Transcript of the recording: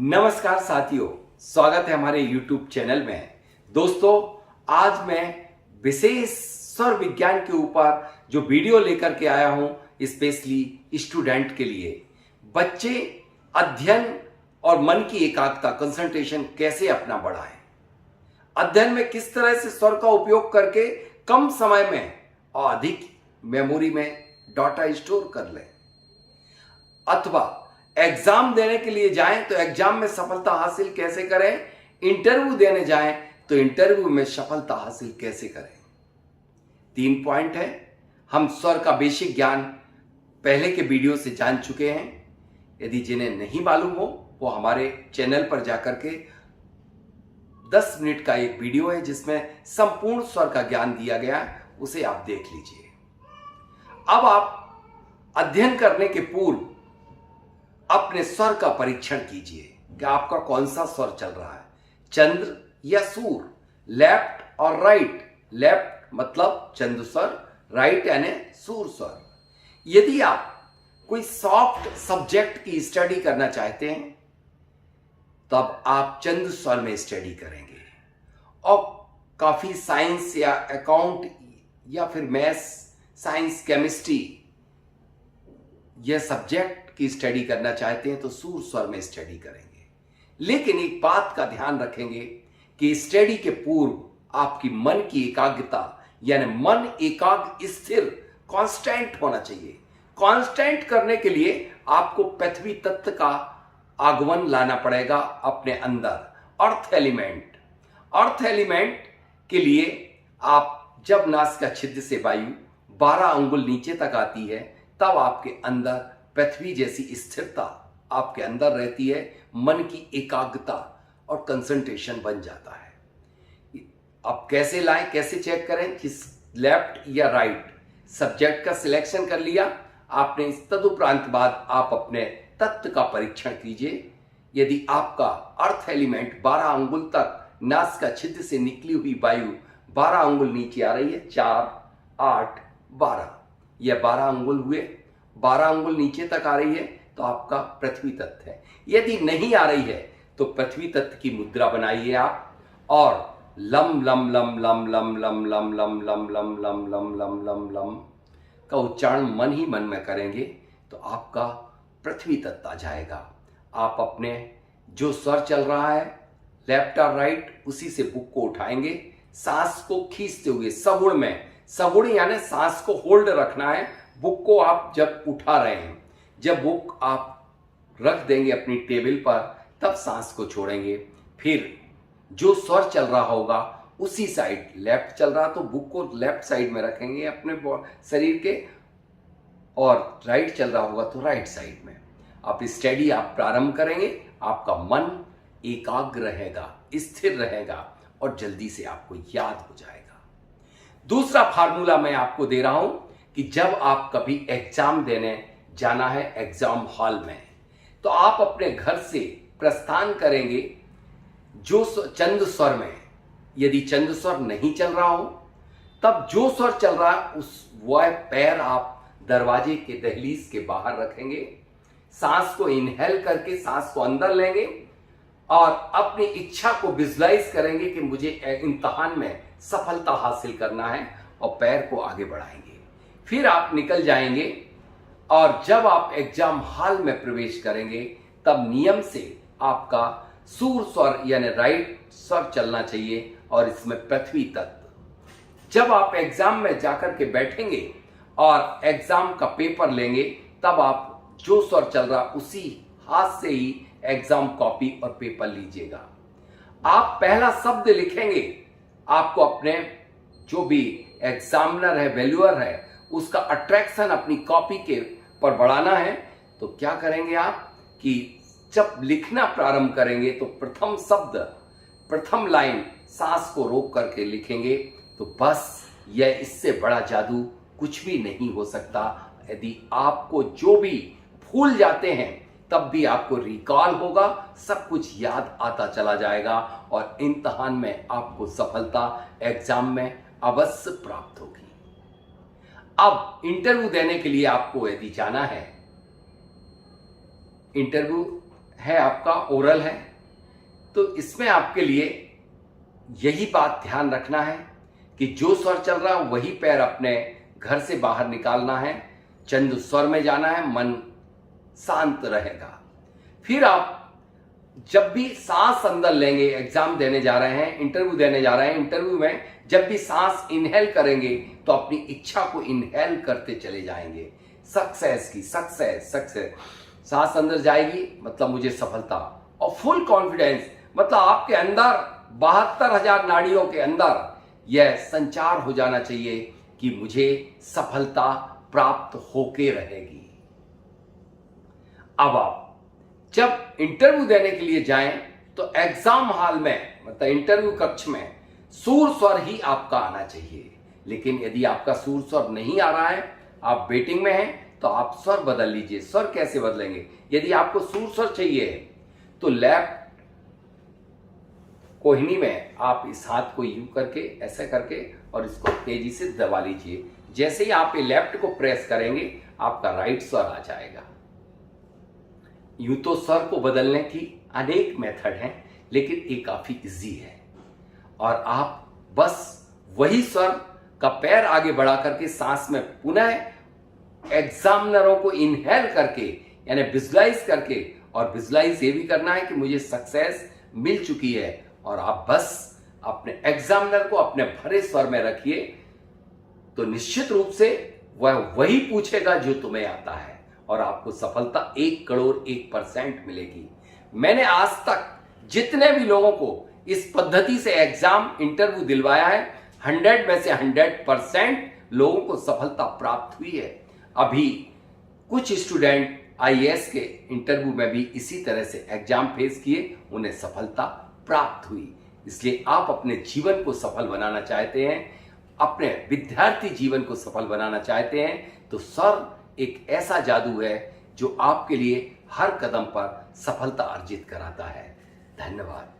नमस्कार साथियों, स्वागत है हमारे YouTube चैनल में। दोस्तों, आज मैं विशेष स्वर विज्ञान के ऊपर जो वीडियो लेकर के आया हूं, स्पेशली स्टूडेंट के लिए। बच्चे अध्ययन और मन की एकाग्रता कंसंट्रेशन कैसे अपना बढ़ाएं, अध्ययन में किस तरह से स्वर का उपयोग करके कम समय में और अधिक मेमोरी में डाटा स्टोर कर लें, अथवा एग्जाम देने के लिए जाएं तो एग्जाम में सफलता हासिल कैसे करें, इंटरव्यू देने जाएं तो इंटरव्यू में सफलता हासिल कैसे करें। 3 पॉइंट है। हम स्वर का बेसिक ज्ञान पहले के वीडियो से जान चुके हैं। यदि जिन्हें नहीं मालूम हो वो हमारे चैनल पर जाकर के 10 मिनट का एक वीडियो है जिसमें संपूर्ण स्वर का ज्ञान दिया गया है, उसे आप देख लीजिए। अब आप अध्ययन करने के पूर्व अपने स्वर का परीक्षण कीजिए कि आपका कौन सा स्वर चल रहा है, चंद्र या सूर, लेफ्ट और राइट। लेफ्ट मतलब चंद्र स्वर, राइट यानी सूर स्वर। यदि आप कोई सॉफ्ट सब्जेक्ट की स्टडी करना चाहते हैं तब आप चंद्र स्वर में स्टडी करेंगे, और काफी साइंस या अकाउंट या फिर मैथ्स, साइंस, केमिस्ट्री यह सब्जेक्ट की स्टडी करना चाहते हैं तो सूर स्वर में स्टडी करेंगे। लेकिन एक बात का ध्यान रखेंगे कि स्टडी के पूर्व आपकी मन की एकाग्रता यानी मन एकाग्र, स्थिर, कांस्टेंट होना चाहिए। कांस्टेंट करने के लिए आपको पृथ्वी तत्व का आगमन लाना पड़ेगा अपने अंदर। अर्थ एलिमेंट, अर्थ एलिमेंट के लिए आप जब नासिका छिद्र से वायु 12 अंगुल नीचे तक आती है तब आपके अंदर पृथ्वी जैसी स्थिरता आपके अंदर रहती है, मन की एकाग्रता और कंसंट्रेशन बन जाता है। अब कैसे लाएं, कैसे चेक करें कि लेफ्ट या राइट सब्जेक्ट का सिलेक्शन कर लिया आपने। इस तदुपरांत बाद आप अपने तत्व का परीक्षण कीजिए। यदि आपका अर्थ एलिमेंट 12 अंगुल तक नासिका छिद्र से निकली हुई वायु 12 अंगुल नीचे आ रही है, 4, 8, 12, यह 12 अंगुल हुए, 12 अंगुल नीचे तक आ रही है तो आपका पृथ्वी तत्व है। यदि नहीं आ रही है तो पृथ्वी तत्व की मुद्रा बनाइए आप, और lump lump lump lump lump lump lump lump lump lump lump lump lump lump lump का उच्चारण मन ही मन में करेंगे तो आपका पृथ्वी तत्व आ जाएगा। आप अपने जो स्वर चल रहा है लेफ्ट और राइट, उसी से बुक को उठाएंगे, सांस को खींचते हुए सगुण में, सगुण यानी सांस को होल्ड रखना है। बुक को आप जब उठा रहे हैं, जब बुक आप रख देंगे अपनी टेबल पर तब सांस को छोड़ेंगे। फिर जो स्वर चल रहा होगा उसी साइड, लेफ्ट चल रहा तो बुक को लेफ्ट साइड में रखेंगे अपने शरीर के, और राइट चल रहा होगा तो राइट साइड में। आप स्टडी आप प्रारंभ करेंगे, आपका मन एकाग्र रहेगा, स्थिर रहेगा और जल्दी से आपको याद हो जाएगा। दूसरा फार्मूला मैं आपको दे रहा हूं कि जब आप कभी एग्जाम देने जाना है एग्जाम हॉल में, तो आप अपने घर से प्रस्थान करेंगे जो चंद्र स्वर में। यदि चंद्र स्वर नहीं चल रहा हो तब जो स्वर चल रहा है वह पैर आप दरवाजे के दहलीज के बाहर रखेंगे, सांस को इनहेल करके सांस को अंदर लेंगे और अपनी इच्छा को विजुलाइज करेंगे कि मुझे इम्तिहान में सफलता हासिल करना है, और पैर को आगे बढ़ाएंगे। फिर आप निकल जाएंगे और जब आप एग्जाम हॉल में प्रवेश करेंगे तब नियम से आपका सूर स्वर यानी राइट स्वर चलना चाहिए, और इसमें पृथ्वी तत्व। जब आप एग्जाम में जाकर के बैठेंगे और एग्जाम का पेपर लेंगे तब आप जो स्वर चल रहा उसी हाथ से ही एग्जाम कॉपी और पेपर लीजिएगा। आप पहला शब्द लिखेंगे, आपको अपने जो भी एग्जामिनर है, वैल्यूअर है, उसका अट्रैक्शन अपनी कॉपी के पर बढ़ाना है। तो क्या करेंगे आप कि जब लिखना प्रारंभ करेंगे तो प्रथम शब्द, प्रथम लाइन सांस को रोक करके लिखेंगे। तो बस यह, इससे बड़ा जादू कुछ भी नहीं हो सकता। यदि आपको जो भी भूल जाते हैं तब भी आपको रिकॉल होगा, सब कुछ याद आता चला जाएगा और इम्तिहान में आपको सफलता एग्जाम में अवश्य प्राप्त होगी। अब इंटरव्यू देने के लिए आपको यदि जाना है, इंटरव्यू है आपका ओरल है, तो इसमें आपके लिए यही बात ध्यान रखना है कि जो स्वर चल रहा है वही पैर अपने घर से बाहर निकालना है, चंद स्वर में जाना है, मन शांत रहेगा। फिर आप जब भी सांस अंदर लेंगे, एग्जाम देने जा रहे हैं, इंटरव्यू देने जा रहे हैं, इंटरव्यू में जब भी सांस इनहेल करेंगे तो अपनी इच्छा को इनहेल करते चले जाएंगे। सक्सेस की सक्सेस सक्सेस, सांस अंदर जाएगी मतलब मुझे सफलता, और फुल कॉन्फिडेंस मतलब आपके अंदर 72,000 नाड़ियों के अंदर यह संचार हो जाना चाहिए कि मुझे सफलता प्राप्त होके रहेगी। अब आप जब इंटरव्यू देने के लिए जाएं तो एग्जाम हॉल में मतलब इंटरव्यू कक्ष में सूर स्वर ही आपका आना चाहिए। लेकिन यदि आपका सूर स्वर नहीं आ रहा है, आप वेटिंग में हैं, तो आप स्वर बदल लीजिए। स्वर कैसे बदलेंगे? यदि आपको सूर स्वर चाहिए तो लेफ्ट कोहिनी में आप इस हाथ को यूं करके, ऐसे करके, और इसको तेजी से दबा लीजिए। जैसे ही आप ये लेफ्ट को प्रेस करेंगे आपका राइट स्वर आ जाएगा। यूं तो स्वर को बदलने की अनेक मेथड हैं, लेकिन ये काफी इजी है और आप बस वही स्वर का पैर आगे बढ़ा करके सांस में पुनः एग्जामिनरों को इनहेल करके यानी विजुलाइज करके, और विजुलाइज ये भी करना है कि मुझे सक्सेस मिल चुकी है, और आप बस अपने एग्जामिनर को अपने भरे स्वर में रखिए तो निश्चित रूप से वह वही पूछेगा जो तुम्हें आता है और आपको सफलता 1,01,00,000% मिलेगी। मैंने आज तक जितने भी लोगों को इस पद्धति से एग्जाम इंटरव्यू दिलवाया है, 100 में से 100% लोगों को सफलता प्राप्त हुई है। अभी कुछ स्टूडेंट आईएएस के इंटरव्यू में भी इसी तरह से एग्जाम फेस किए, उन्हें सफलता प्राप्त हुई। इसलिए आप अपने जीवन को सफल बनाना चाहते हैं, अपने विद्यार्थी जीवन को सफल बनाना चाहते हैं, तो सर एक ऐसा जादू है जो आपके लिए हर कदम पर सफलता अर्जित कराता है। धन्यवाद।